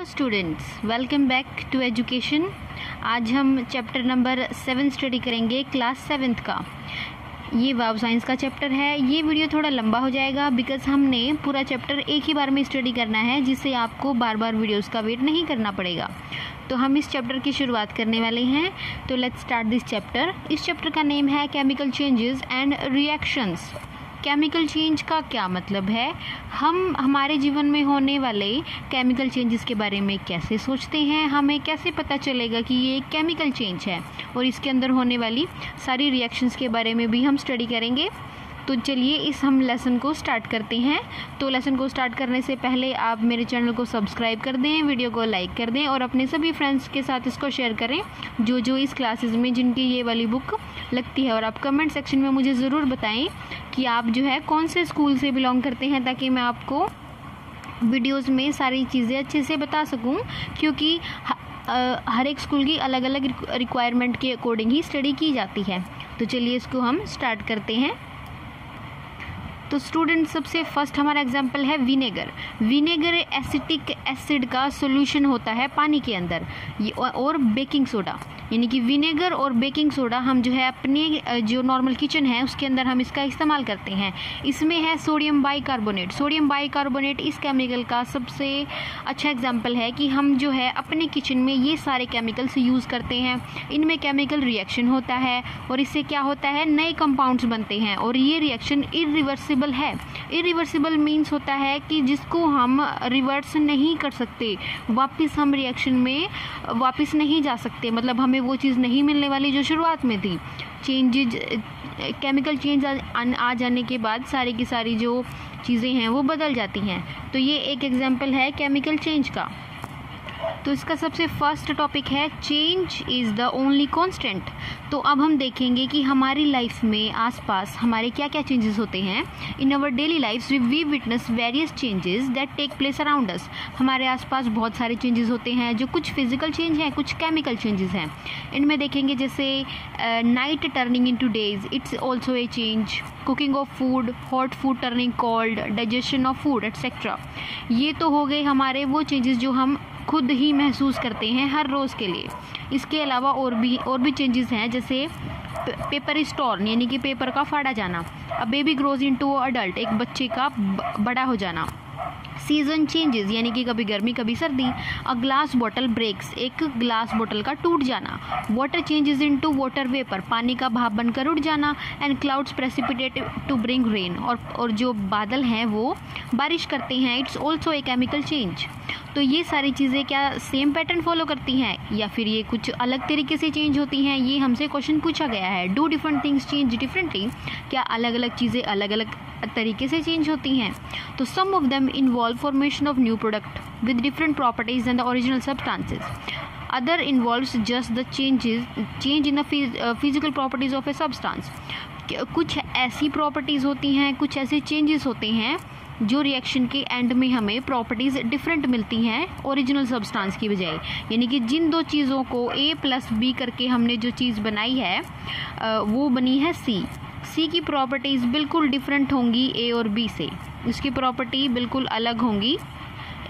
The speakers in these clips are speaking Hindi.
Hello students, welcome back to education. आज हम चैप्टर नंबर 7 स्टडी करेंगे, क्लास 7th का। ये वाव साइंस का चैप्टर है। ये वीडियो थोड़ा लंबा हो जाएगा बिकॉज हमने पूरा चैप्टर एक ही बार में स्टडी करना है, जिससे आपको बार बार वीडियोस का वेट नहीं करना पड़ेगा। तो हम इस चैप्टर की शुरुआत करने वाले हैं। तो लेट्स स्टार्ट दिस चैप्टर। इस चैप्टर का नेम है chemical changes and reactions. Chemical change का क्या मतलब है, हम हमारे जीवन में होने वाले केमिकल चेंजेस के बारे में कैसे सोचते हैं, हमें कैसे पता चलेगा कि ये एक केमिकल चेंज है, और इसके अंदर होने वाली सारी रिएक्शंस के बारे में भी हम स्टडी करेंगे। तो चलिए हम लेसन को स्टार्ट करते हैं। तो लेसन को स्टार्ट करने से पहले आप मेरे चैनल को सब्सक्राइब कर दें, वीडियो को लाइक कर दें और अपने सभी फ्रेंड्स के साथ इसको शेयर करें जो इस क्लासेस में जिनकी ये वाली बुक लगती है। और आप कमेंट सेक्शन में मुझे ज़रूर बताएं कि आप जो है कौन से स्कूल से बिलोंग करते हैं, ताकि मैं आपको वीडियोज़ में सारी चीज़ें अच्छे से बता सकूँ, क्योंकि हर एक स्कूल की अलग अलग रिक्वायरमेंट के अकॉर्डिंग ही स्टडी की जाती है। तो चलिए इसको हम स्टार्ट करते हैं। तो स्टूडेंट, सबसे फर्स्ट हमारा एग्जाम्पल है विनेगर। विनेगर एसिटिक एसिड का सॉल्यूशन होता है पानी के अंदर, और बेकिंग सोडा, यानी कि विनेगर और बेकिंग सोडा हम जो है अपने जो नॉर्मल किचन है उसके अंदर हम इसका इस्तेमाल करते हैं। इसमें है सोडियम बाइकार्बोनेट। सोडियम बाइकार्बोनेट इस केमिकल का सबसे अच्छा एग्जाम्पल है कि हम जो है अपने किचन में ये सारे केमिकल्स यूज़ करते हैं। इनमें केमिकल रिएक्शन होता है और इससे क्या होता है, नए कंपाउंड्स बनते हैं, और ये रिएक्शन इरिवर्सिबल है। इरिवर्सिबल मीन्स होता है कि जिसको हम रिवर्स नहीं कर सकते, वापस हम रिएक्शन में वापस नहीं जा सकते, मतलब हमें वो चीज़ नहीं मिलने वाली जो शुरुआत में थी। चेंजेज, केमिकल चेंज आ जाने के बाद सारी की सारी जो चीज़ें हैं वो बदल जाती हैं। तो ये एक एग्जाम्पल है केमिकल चेंज का। तो इसका सबसे फर्स्ट टॉपिक है change is the only constant. तो अब हम देखेंगे कि हमारी लाइफ में आसपास हमारे क्या क्या चेंजेस होते हैं। In our daily lifes we witness various changes that take place around us. हमारे आसपास बहुत सारे चेंजेस होते हैं, जो कुछ फिजिकल चेंज हैं, कुछ केमिकल चेंजेस हैं। इनमें देखेंगे जैसे night turning into days, it's also A change. Cooking of food, hot food turning cold, digestion of food etcetera. ये तो हो गए हमारे वो चेंजेस जो हम खुद ही महसूस करते हैं हर रोज़ के लिए। इसके अलावा और भी चेंजेस हैं, जैसे पेपर इज टॉर्न, यानी कि पेपर का फाड़ा जाना। A baby grows into adult, एक बच्चे का बड़ा हो जाना। सीजन चेंजेस, यानी कि कभी गर्मी कभी सर्दी। अ ग्लास बॉटल ब्रेक्स, एक ग्लास बोतल का टूट जाना। Water changes into water vapour, पानी का भाप बनकर उड़ जाना। And clouds precipitate to bring rain, और जो बादल हैं वो बारिश करते हैं। It's also a chemical change. तो ये सारी चीज़ें क्या सेम पैटर्न फॉलो करती हैं, या फिर ये कुछ अलग तरीके से चेंज होती हैं, ये हमसे क्वेश्चन पूछा गया है। Do different things change differently, क्या अलग अलग चीज़ें अलग अलग तरीके से चेंज होती हैं। तो some of them involve formation of new product with different properties and the original substances. Other involves just the change in the physical properties of a substance. कुछ ऐसी प्रॉपर्टीज़ होती हैं, कुछ ऐसे चेंजेस होते हैं जो रिएक्शन के एंड में हमें प्रॉपर्टीज़ डिफरेंट मिलती हैं ओरिजिनल सब्सटेंस की बजाय। यानी कि जिन दो चीज़ों को A+B करके हमने जो चीज़ बनाई है वो बनी है C की प्रॉपर्टीज़ बिल्कुल डिफरेंट होंगी A और B से। इसकी प्रॉपर्टी बिल्कुल अलग होंगी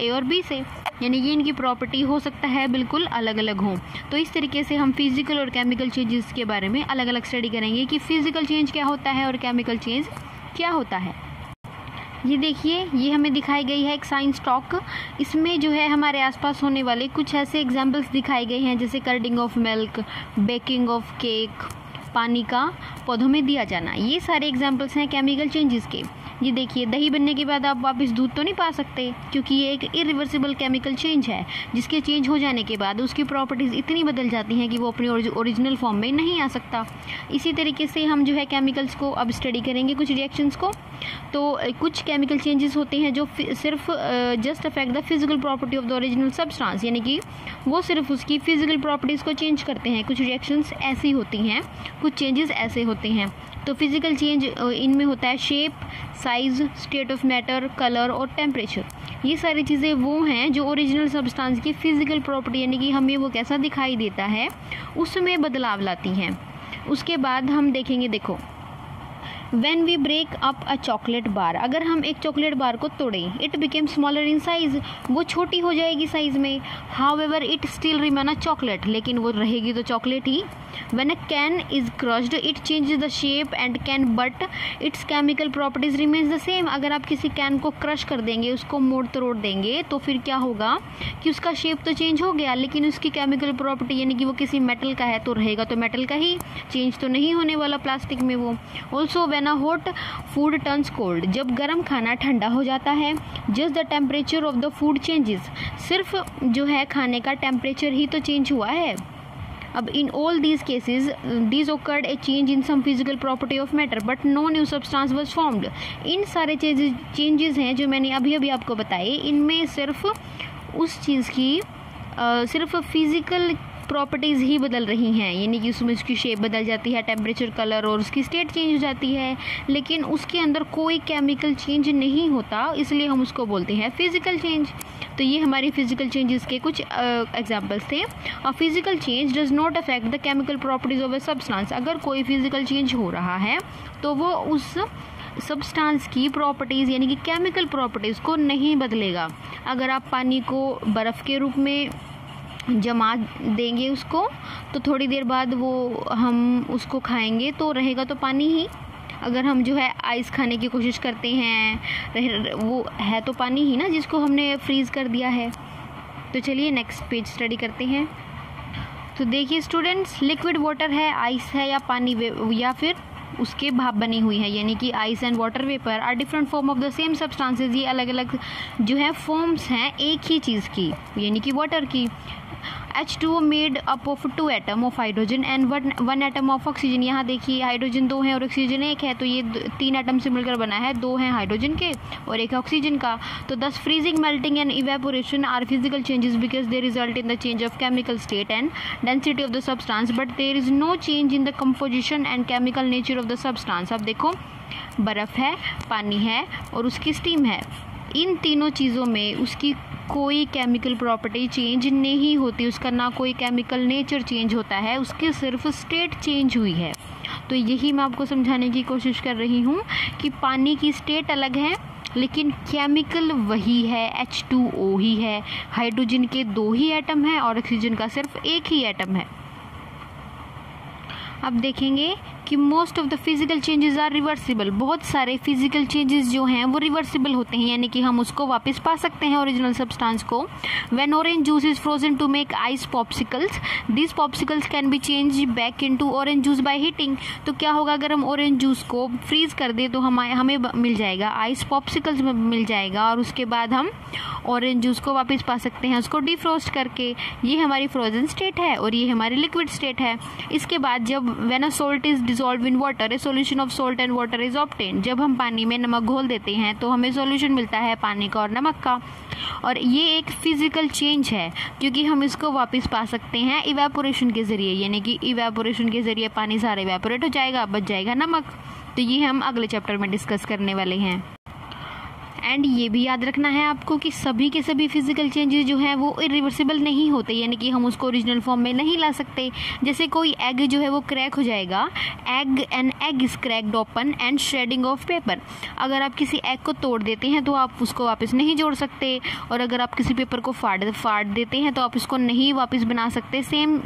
A और B से, यानी कि इनकी प्रॉपर्टी हो सकता है बिल्कुल अलग अलग हो। तो इस तरीके से हम फिजिकल और केमिकल चेंजेस के बारे में अलग अलग स्टडी करेंगे कि फिजिकल चेंज क्या होता है और केमिकल चेंज क्या होता है। ये देखिए, ये हमें दिखाई गई है एक साइंस टॉक। इसमें जो है हमारे आसपास होने वाले कुछ ऐसे एग्जाम्पल्स दिखाए गए हैं, जैसे curding of milk, baking of cake, पानी का पौधों में दिया जाना। ये सारे एग्जाम्पल्स हैं केमिकल चेंजेस के। ये देखिए, दही बनने के बाद आप वापस दूध तो नहीं पा सकते, क्योंकि ये एक इरिवर्सिबल केमिकल चेंज है, जिसके चेंज हो जाने के बाद उसकी प्रॉपर्टीज़ इतनी बदल जाती हैं कि वो अपनी ओरिजिनल फॉर्म में नहीं आ सकता। इसी तरीके से हम जो है केमिकल्स को अब स्टडी करेंगे, कुछ रिएक्शंस को। तो कुछ केमिकल चेंजेस होते हैं जो सिर्फ just affect the physical property of the original substance, यानी कि वो सिर्फ उसकी फिजिकल प्रॉपर्टीज़ को चेंज करते हैं। कुछ रिएक्शंस ऐसी होती हैं, कुछ चेंजेस ऐसे होते हैं। तो फिजिकल चेंज इनमें होता है shape, size, state of matter, colour और टेम्परेचर। ये सारी चीज़ें वो हैं जो ओरिजिनल सब्सटेंस की फिजिकल प्रॉपर्टी, यानी कि हमें वो कैसा दिखाई देता है, उसमें बदलाव लाती हैं। उसके बाद हम देखेंगे, देखो when we break up a chocolate bar, अगर हम एक चॉकलेट बार को तोड़ें, it became smaller in size, वो छोटी हो जाएगी साइज में। However it still remain a chocolate, लेकिन वो रहेगी तो चॉकलेट ही। When a can is crushed it changes the shape and can but its chemical properties remains the same. अगर आप किसी कैन को क्रश कर देंगे, उसको मोड़ तोड़ देंगे, तो फिर क्या होगा कि उसका शेप तो चेंज हो गया, लेकिन उसकी केमिकल प्रॉपर्टी यानी कि वो किसी मेटल का है तो रहेगा तो मेटल का ही, चेंज तो नहीं होने वाला प्लास्टिक में वो। Also when a hot food turns cold, जब गर्म खाना ठंडा हो जाता है, just the temperature of the food changes, सिर्फ जो है खाने का टेम्परेचर ही तो चेंज हुआ है। अब in all these cases these occurred a change in some physical property of matter but no new substance was formed। इन सारे चेंजेस हैं जो मैंने अभी अभी आपको बताए, इनमें सिर्फ उस चीज़ की सिर्फ फिजिकल प्रॉपर्टीज़ ही बदल रही हैं, यानी कि उसमें उसकी शेप बदल जाती है, टेम्परेचर, कलर और उसकी स्टेट चेंज हो जाती है, लेकिन उसके अंदर कोई केमिकल चेंज नहीं होता, इसलिए हम उसको बोलते हैं फिजिकल चेंज। तो ये हमारी फिजिकल चेंजेस के कुछ एग्जांपल्स थे। अ physical change does not affect the chemical properties of a substance, अगर कोई फिजिकल चेंज हो रहा है तो वो उस सब्सटेंस की प्रॉपर्टीज़ यानी कि केमिकल प्रॉपर्टीज़ को नहीं बदलेगा। अगर आप पानी को बर्फ़ के रूप में जमा देंगे उसको, तो थोड़ी देर बाद वो हम उसको खाएंगे तो रहेगा तो पानी ही। अगर हम जो है आइस खाने की कोशिश करते हैं, वो है तो पानी ही ना, जिसको हमने फ्रीज़ कर दिया है। तो चलिए नेक्स्ट पेज स्टडी करते हैं। तो देखिए स्टूडेंट्स, लिक्विड वाटर है, आइस है या पानी या फिर उसके भाप बनी हुई है, यानी कि ice and water vapour are different form of the same substances. ये अलग अलग जो है फॉर्म्स हैं एक ही चीज़ की, यानी कि वाटर की। H2O made up of 2 atom of hydrogen and 1 atom of oxygen. यहाँ देखिए हाइड्रोजन 2 है और ऑक्सीजन 1 है, तो ये 3 एटम से मिलकर बना है, 2 हैं हाइड्रोजन के और 1 है ऑक्सीजन का। तो thus freezing, melting and evaporation are physical changes because they result in the change of chemical state and density of the substance, but there is no change in the composition and chemical nature of the substance. अब देखो, बर्फ़ है, पानी है और उसकी स्टीम है, इन तीनों चीज़ों में उसकी कोई केमिकल प्रॉपर्टी चेंज नहीं होती, उसका ना कोई केमिकल नेचर चेंज होता है, उसकी सिर्फ स्टेट चेंज हुई है। तो यही मैं आपको समझाने की कोशिश कर रही हूँ कि पानी की स्टेट अलग है लेकिन केमिकल वही है, H2O ही है। हाइड्रोजन के 2 ही एटम हैं और ऑक्सीजन का सिर्फ 1 ही एटम है। अब देखेंगे कि most of the physical changes are reversible. बहुत सारे फिजिकल चेंजेस जो हैं वो रिवर्सिबल होते हैं, यानी कि हम उसको वापस पा सकते हैं ओरिजिनल सब्सटेंस को। When orange juice is Frozen two make ice popsicles, this popsicles can be change back into orange juice by heating. तो क्या होगा, अगर हम ऑरेंज जूस को फ्रीज कर दें तो हमें मिल जाएगा आइस पॉप्सिकल्स में मिल जाएगा, और उसके बाद हम ऑरेंज जूस को वापस पा सकते हैं उसको डिफ्रोस्ट करके। ये हमारी फ्रोजन स्टेट है और ये हमारी लिक्विड स्टेट है। इसके बाद जब when a salt is dissolve in water, A solution of salt and water is obtained, जब हम पानी में नमक घोल देते हैं तो हमें सॉल्यूशन मिलता है पानी का और नमक का। और ये एक फिजिकल चेंज है क्योंकि हम इसको वापस पा सकते हैं इवेपोरेशन के ज़रिए, यानी कि इवेपोरेशन के ज़रिए पानी सारा इवेपोरेट हो जाएगा, बच जाएगा नमक। तो ये हम अगले चैप्टर में डिस्कस करने वाले हैं। एंड ये भी याद रखना है आपको कि सभी के सभी फिजिकल चेंजेस जो हैं वो इरिवर्सिबल नहीं होते, यानी कि हम उसको ओरिजिनल फॉर्म में नहीं ला सकते। जैसे कोई एग जो है वो क्रैक हो जाएगा, egg is cracked open and shedding of paper. अगर आप किसी एग को तोड़ देते हैं तो आप उसको वापस नहीं जोड़ सकते, और अगर आप किसी पेपर को फाड़ देते हैं तो आप उसको नहीं वापस बना सकते सेम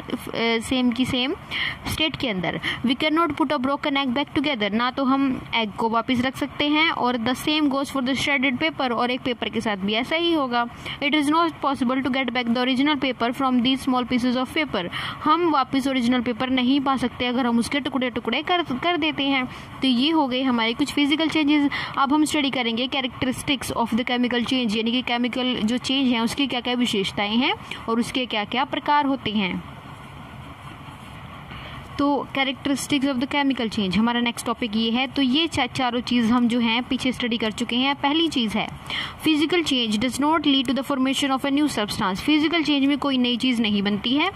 स्टेट के अंदर। We can not put a broken egg back together, ना तो हम एग को वापस रख सकते हैं, और the same goes for the shredded paper, और एक पेपर के साथ भी ऐसा ही होगा। It is not possible to get back the original paper from these small pieces of paper. हम वापस ओरिजिनल पेपर नहीं पा सकते अगर हम उसके टुकड़े टुकड़े कर देते हैं। तो ये हो गए हमारे कुछ फिजिकल चेंजेस। अब हम स्टडी करेंगे characteristics of the chemical change, यानी कि केमिकल जो चेंज है उसकी क्या क्या विशेषताएं हैं और उसके क्या क्या प्रकार होते हैं। तो characteristics of the chemical change हमारा नेक्स्ट टॉपिक ये है। तो ये चारों चीज़ हम जो हैं पीछे स्टडी कर चुके हैं। पहली चीज़ है physical change does not lead to the formation of a new substance. Physical change में कोई नई चीज़ नहीं बनती है।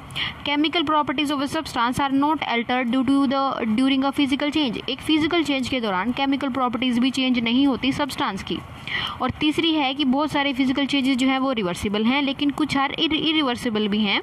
Chemical properties of a substance are not altered during a physical change. एक फिजिकल चेंज के दौरान केमिकल प्रॉपर्टीज भी चेंज नहीं होती सब्सटेंस की। और तीसरी है कि बहुत सारे फिजिकल चेंजेस जो हैं वो रिवर्सिबल हैं, लेकिन कुछ आर इरिवर्सिबल भी हैं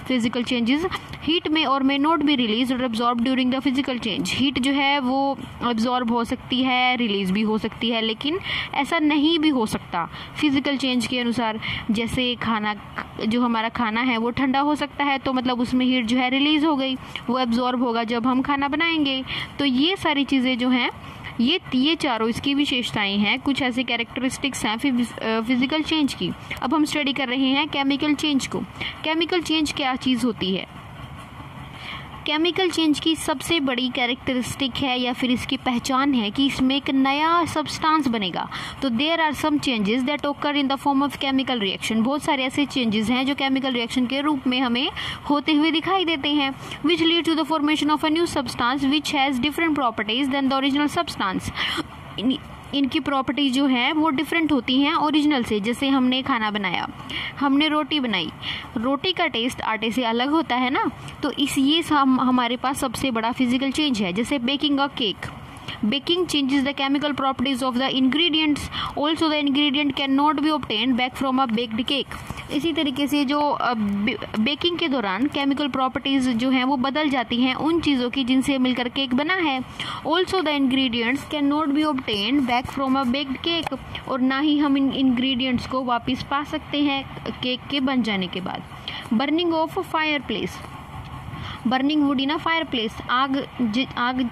फिजिकल चेंजेस। हीट में और मे नॉट बी रिलीज और absorb during the physical change. Heat जो है वो एब्जॉर्ब हो सकती है, रिलीज भी हो सकती है, लेकिन ऐसा नहीं भी हो सकता फिजिकल चेंज के अनुसार। जैसे खाना, जो हमारा खाना है वो ठंडा हो सकता है, तो मतलब उसमें हीट जो है रिलीज हो गई, वो एब्जॉर्ब होगा जब हम खाना बनाएंगे। तो ये सारी चीज़ें जो हैं, ये चारों इसकी विशेषताएं हैं, कुछ ऐसे कैरेक्टरिस्टिक्स हैं फिजिकल चेंज की। अब हम स्टडी कर रहे हैं केमिकल चेंज को। केमिकल चेंज क्या चीज़ होती है? केमिकल चेंज की सबसे बड़ी कैरेक्टरिस्टिक है या फिर इसकी पहचान है कि इसमें एक नया सब्सटेंस बनेगा। तो there are some changes that occur in the form of chemical reaction. बहुत सारे ऐसे चेंजेस हैं जो केमिकल रिएक्शन के रूप में हमें होते हुए दिखाई देते हैं, which lead to the formation of a new substance which has different properties than the original substance. इनकी प्रॉपर्टीज जो है वो डिफरेंट होती हैं ओरिजिनल से। जैसे हमने खाना बनाया, हमने रोटी बनाई, रोटी का टेस्ट आटे से अलग होता है ना, तो ये हमारे पास सबसे बड़ा फिजिकल चेंज है। जैसे baking a cake, baking changes the chemical properties of the ingredients. Also the ingredient cannot be obtained back from a baked cake. इसी तरीके से जो बेकिंग के दौरान केमिकल प्रॉपर्टीज जो हैं वो बदल जाती हैं उन चीज़ों की जिनसे मिलकर केक बना है। Also the ingredients can not be obtained back from a baked cake, और ना ही हम इन इंग्रेडिएंट्स को वापस पा सकते हैं केक के बन जाने के बाद। Burning of fire place, burning would in a fire place, आग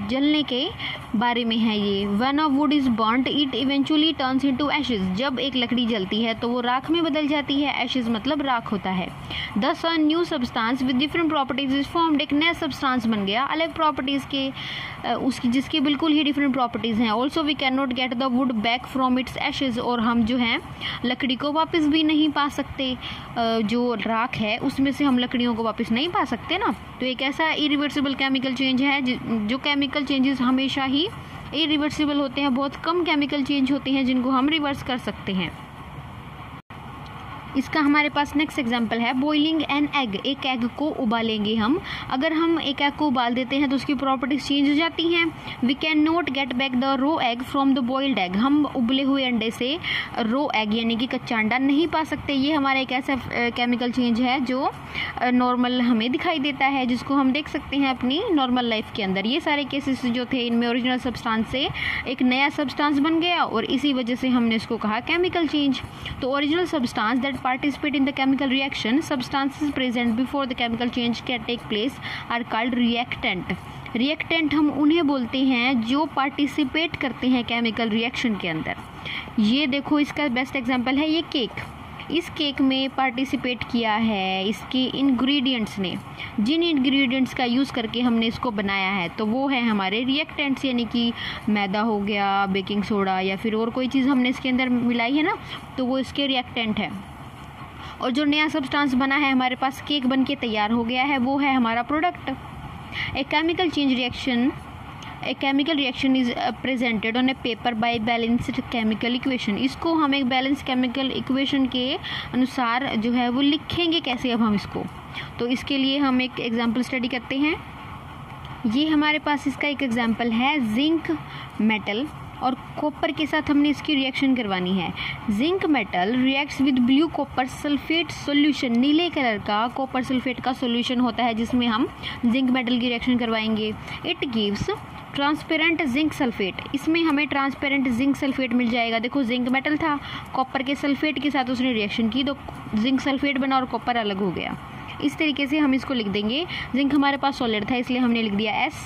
जलने के बारे में है ये। When a would is burnt it eventually turns into Ashes, जब एक लकड़ी जलती है तो वो राख में बदल जाती है। एशेज मतलब राख होता है। दस अ new substance with different properties is formed, एक नया सब्सटेंस बन गया अलग प्रॉपर्टीज के, उसकी जिसकी बिल्कुल ही डिफरेंट प्रॉपर्टीज हैं। Also we can not get the wood back from its ashes, और हम जो हैं लकड़ी को वापस भी नहीं पा सकते, जो राख है उसमें से हम लकड़ियों को वापस नहीं पा सकते ना। तो एक ऐसा इरिवर्सिबल केमिकल चेंज है, जो केमिकल चेंजेस हमेशा ही इरिवर्सिबल होते हैं। बहुत कम केमिकल चेंज होते हैं जिनको हम रिवर्स कर सकते हैं। इसका हमारे पास नेक्स्ट एग्जांपल है बॉइलिंग एन एग, एक एग को उबालेंगे हम। अगर हम एक एग को उबाल देते हैं तो उसकी प्रॉपर्टीज चेंज हो जाती हैं। We can not get back the raw egg from the boiled egg, हम उबले हुए अंडे से रो एग यानी कि कच्चा अंडा नहीं पा सकते। ये हमारा एक ऐसा केमिकल चेंज है जो नॉर्मल हमें दिखाई देता है, जिसको हम देख सकते हैं अपनी नॉर्मल लाइफ के अंदर। ये सारे केसेस जो थे इनमें ओरिजिनल सब्सटेंस से एक नया सब्सटेंस बन गया और इसी वजह से हमने इसको कहा केमिकल चेंज। तो original substance that participate in the chemical reaction, substances present before the chemical change can take place are called reactant. Reactant हम उन्हें बोलते हैं जो पार्टिसिपेट करते हैं केमिकल रिएक्शन के अंदर। ये देखो इसका बेस्ट एग्जांपल है ये केक। इस केक में पार्टिसिपेट किया है इसके इंग्रेडिएंट्स ने, जिन इंग्रेडिएंट्स का यूज़ करके हमने इसको बनाया है तो वो है हमारे रिएक्टेंट्स, यानी कि मैदा हो गया, बेकिंग सोडा या फिर और कोई चीज़ हमने इसके अंदर मिलाई है ना, तो वो इसके रिएक्टेंट है। और जो नया सब्सटेंस बना है हमारे पास, केक बन के तैयार हो गया है, वो है हमारा product. A chemical reaction is presented on a paper by balanced chemical equation. इसको हम एक बैलेंस केमिकल इक्वेशन के अनुसार जो है वो लिखेंगे कैसे अब हम इसको, तो इसके लिए हम एक एग्जांपल स्टडी करते हैं। ये हमारे पास इसका एक एग्जांपल है जिंक मेटल और कॉपर के साथ हमने इसकी रिएक्शन करवानी है। Zinc metal reacts with blue copper sulphate solution, नीले कलर का कॉपर सल्फेट का सॉल्यूशन होता है जिसमें हम जिंक मेटल की रिएक्शन करवाएंगे। It gives transparent zinc sulphate, इसमें हमें ट्रांसपेरेंट जिंक सल्फेट मिल जाएगा। देखो जिंक मेटल था, कॉपर के सल्फेट के साथ उसने रिएक्शन की तो जिंक सल्फेट बना और कॉपर अलग हो गया। इस तरीके से हम इसको लिख देंगे। जिंक हमारे पास सॉलिड था इसलिए हमने लिख दिया एस।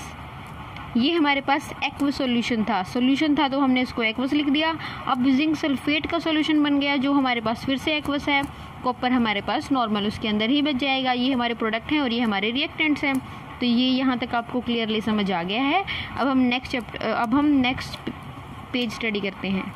ये हमारे पास एक्वस सॉल्यूशन था तो हमने इसको एक्वस लिख दिया। अब जिंक सल्फेट का सॉल्यूशन बन गया जो हमारे पास फिर से एक्वस है, कॉपर हमारे पास नॉर्मल उसके अंदर ही बच जाएगा। ये हमारे प्रोडक्ट हैं और ये हमारे रिएक्टेंट्स हैं। तो ये यहाँ तक आपको क्लियरली समझ आ गया है। अब हम नेक्स्ट पेज स्टडी करते हैं।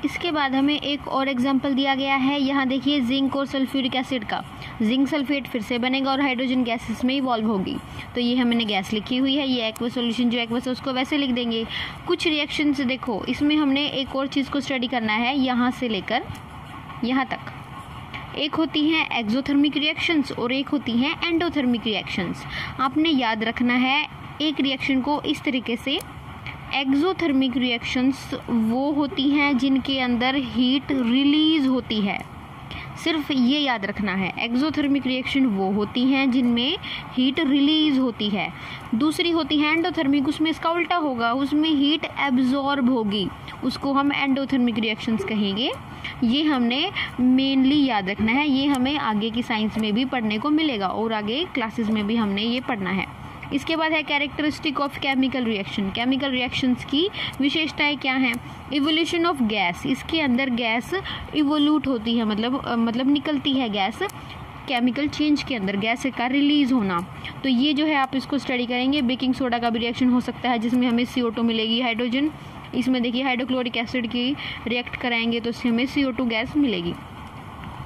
इसके बाद हमें एक और एग्जाम्पल दिया गया है। यहाँ देखिए जिंक और सल्फ्यूरिक एसिड का, जिंक सल्फेट फिर से बनेगा और हाइड्रोजन गैस इसमें इवॉल्व होगी। तो ये हमने गैस लिखी हुई है, ये एक्वस सॉल्यूशन जो एक्वस है उसको वैसे लिख देंगे। कुछ रिएक्शंस देखो, इसमें हमने एक और चीज़ को स्टडी करना है यहाँ से लेकर यहाँ तक। एक होती हैं एक्सोथर्मिक रिएक्शंस और एक होती हैं एंडोथर्मिक रिएक्शंस। आपने याद रखना है एक रिएक्शन को इस तरीके से एक्सोथर्मिक रिएक्शंस वो होती हैं जिनके अंदर हीट रिलीज होती है, सिर्फ ये याद रखना है। एक्सोथर्मिक रिएक्शन वो होती हैं जिनमें हीट रिलीज होती है। दूसरी होती है एंडोथर्मिक, उसमें इसका उल्टा होगा, उसमें हीट एब्जॉर्ब होगी, उसको हम एंडोथर्मिक रिएक्शंस कहेंगे। ये हमने मेनली याद रखना है, ये हमें आगे की साइंस में भी पढ़ने को मिलेगा और आगे क्लासेस में भी हमने ये पढ़ना है। इसके बाद है characteristic of chemical reaction. Chemical reactions की विशेषताएं क्या हैं? इवोल्यूशन ऑफ गैस, इसके अंदर गैस इवोल्यूट होती है, मतलब निकलती है गैस केमिकल चेंज के अंदर, गैस का रिलीज होना। तो ये जो है आप इसको स्टडी करेंगे। बेकिंग सोडा का भी रिएक्शन हो सकता है जिसमें हमें CO2 मिलेगी, हाइड्रोजन, इसमें देखिए हाइड्रोक्लोरिक एसिड की रिएक्ट कराएंगे तो इससे हमें CO2 गैस मिलेगी।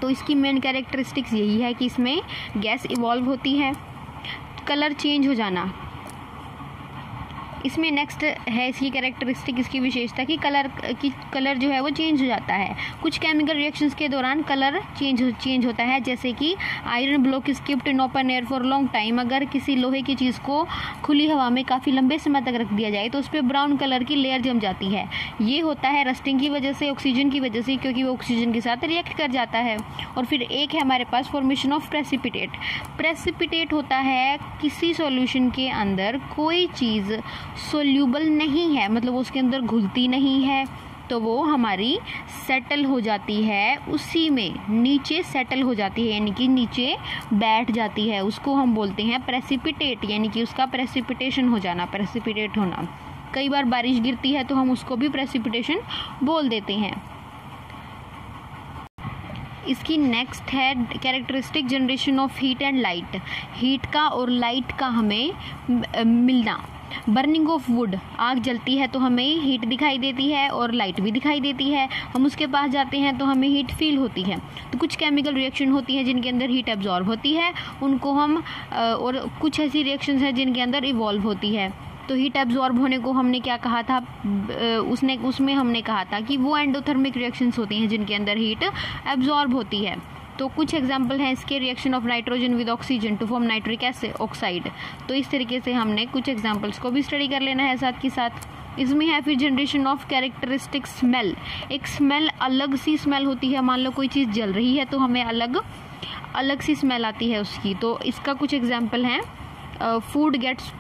तो इसकी मेन कैरेक्टरिस्टिक्स यही है कि इसमें गैस इवॉल्व होती है। कलर चेंज हो जाना, इसमें नेक्स्ट है इसकी कैरेक्टरिस्टिक, इसकी विशेषता कि कलर जो है वो चेंज हो जाता है। कुछ केमिकल रिएक्शंस के दौरान कलर चेंज होता है, जैसे कि iron block is keeped in open air for long time. अगर किसी लोहे की चीज़ को खुली हवा में काफ़ी लंबे समय तक रख दिया जाए तो उस पर ब्राउन कलर की लेयर जम जाती है। ये होता है रस्टिंग की वजह से, ऑक्सीजन की वजह से, क्योंकि वो ऑक्सीजन के साथ रिएक्ट कर जाता है। और फिर एक है हमारे पास फॉर्मेशन ऑफ प्रेसिपिटेट। प्रेसिपिटेट होता है किसी सॉल्यूशन के अंदर कोई चीज़ सोल्यूबल नहीं है, मतलब उसके अंदर घुलती नहीं है, तो वो हमारी सेटल हो जाती है, उसी में नीचे सेटल हो जाती है, यानी कि नीचे बैठ जाती है। उसको हम बोलते हैं प्रेसिपिटेट, यानी कि उसका प्रेसिपिटेशन हो जाना, प्रेसिपिटेट होना। कई बार बारिश गिरती है तो हम उसको भी प्रेसिपिटेशन बोल देते हैं। इसकी नेक्स्ट है characteristic generation of heat and light. Heat का और लाइट का हमें मिलना। बर्निंग ऑफ वुड, आग जलती है तो हमें हीट दिखाई देती है और लाइट भी दिखाई देती है। हम उसके पास जाते हैं तो हमें हीट फील होती है। तो कुछ केमिकल रिएक्शन होती है जिनके अंदर हीट एब्जॉर्ब होती है, उनको हम और कुछ ऐसी रिएक्शंस हैं जिनके अंदर इवॉल्व होती है। तो हीट एब्जॉर्ब होने को हमने क्या कहा था, उसमें हमने कहा था कि वो एंडोथर्मिक रिएक्शंस होती हैं जिनके अंदर हीट एब्जॉर्ब होती है। तो कुछ एग्जाम्पल हैं इसके, reaction of nitrogen with oxygen to form nitric oxide. तो इस तरीके से हमने कुछ एग्जाम्पल्स को भी स्टडी कर लेना है साथ के साथ। इसमें है फिर जनरेशन ऑफ कैरेक्टरिस्टिक स्मेल। एक स्मेल, अलग सी स्मेल होती है। मान लो कोई चीज़ जल रही है तो हमें अलग सी स्मेल आती है उसकी। तो इसका कुछ एग्जाम्पल हैं, फूड गेट्स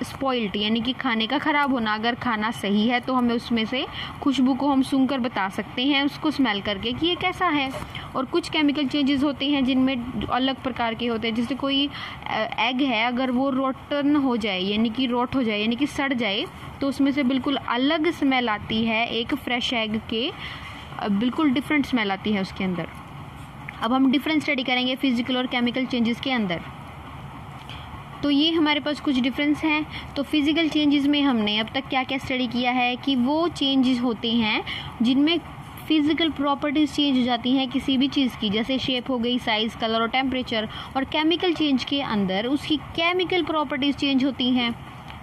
स्पॉइल्ड, यानी कि खाने का ख़राब होना। अगर खाना सही है तो हमें उसमें से खुशबू को हम सूंघ कर बता सकते हैं, उसको स्मेल करके, कि ये कैसा है। और कुछ केमिकल चेंजेस होते हैं जिनमें अलग प्रकार के होते हैं, जैसे कोई एग है, अगर वो रोटन हो जाए, यानी कि रोट हो जाए, यानी कि सड़ जाए, तो उसमें से बिल्कुल अलग स्मेल आती है। एक फ्रेश एग के बिल्कुल डिफरेंट स्मेल आती है उसके अंदर। अब हम डिफरेंस स्टडी करेंगे फिजिकल और केमिकल चेंजेस के अंदर। तो ये हमारे पास कुछ डिफरेंस हैं। तो फिजिकल चेंजेस में हमने अब तक क्या क्या स्टडी किया है कि वो चेंजेस होते हैं जिनमें फिजिकल प्रॉपर्टीज़ चेंज हो जाती हैं किसी भी चीज़ की, जैसे शेप हो गई, साइज़, कलर और टेम्परेचर। और केमिकल चेंज के अंदर उसकी केमिकल प्रॉपर्टीज़ चेंज होती हैं।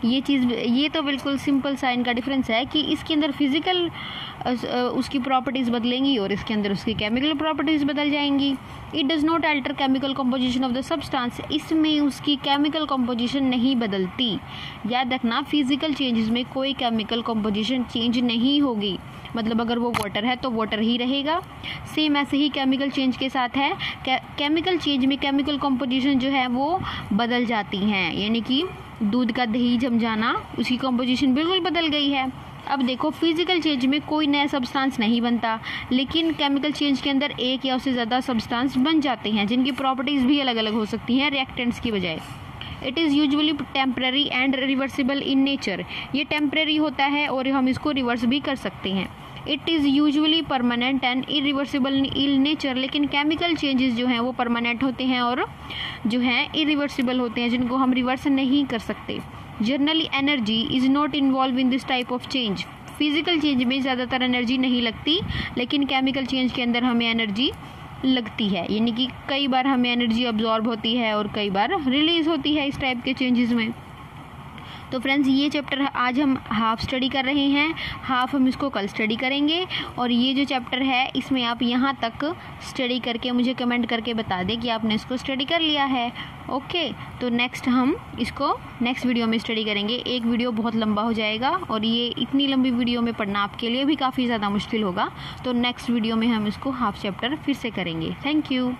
ये तो बिल्कुल सिंपल सा इनका डिफरेंस है कि इसके अंदर फिजिकल उसकी प्रॉपर्टीज़ बदलेंगी और इसके अंदर उसकी केमिकल प्रॉपर्टीज़ बदल जाएंगी। It does not alter chemical composition of the substance, इसमें उसकी केमिकल कंपोजिशन नहीं बदलती। याद रखना, फिजिकल चेंजेस में कोई केमिकल कंपोजिशन चेंज नहीं होगी, मतलब अगर वो वाटर है तो वाटर ही रहेगा। सेम ऐसे ही केमिकल चेंज के साथ है, केमिकल चेंज में केमिकल कंपोजिशन जो है वो बदल जाती हैं, यानी कि दूध का दही जम जाना, उसकी कंपोजिशन बिल्कुल बदल गई है। अब देखो, फिजिकल चेंज में कोई नया सब्सटेंस नहीं बनता, लेकिन केमिकल चेंज के अंदर एक या उससे ज़्यादा सब्सटेंस बन जाते हैं जिनकी प्रॉपर्टीज़ भी अलग अलग हो सकती हैं रिएक्टेंट्स की बजाय। It is usually temporary and reversible in nature, ये टेम्पररी होता है और हम इसको रिवर्स भी कर सकते हैं। It is usually permanent and irreversible in nature, लेकिन केमिकल चेंजेस जो हैं वो परमानेंट होते हैं और जो हैं इरिवर्सिबल होते हैं, जिनको हम रिवर्स नहीं कर सकते। Generally energy is not involve in this type of change, physical change में ज़्यादातर एनर्जी नहीं लगती, लेकिन केमिकल चेंज के अंदर हमें एनर्जी लगती है, यानी कि कई बार हमें एनर्जी अब्जॉर्ब होती है और कई बार रिलीज होती है इस टाइप के चेंजेस में। तो फ्रेंड्स ये चैप्टर आज हम हाफ स्टडी कर रहे हैं, हाफ हम इसको कल स्टडी करेंगे। और ये जो चैप्टर है इसमें आप यहाँ तक स्टडी करके मुझे कमेंट करके बता दें कि आपने इसको स्टडी कर लिया है। ओके, तो नेक्स्ट हम इसको नेक्स्ट वीडियो में स्टडी करेंगे। एक वीडियो बहुत लंबा हो जाएगा और ये इतनी लंबी वीडियो में पढ़ना आपके लिए भी काफ़ी ज़्यादा मुश्किल होगा। तो नेक्स्ट वीडियो में हम इसको हाफ चैप्टर फिर से करेंगे। Thank you.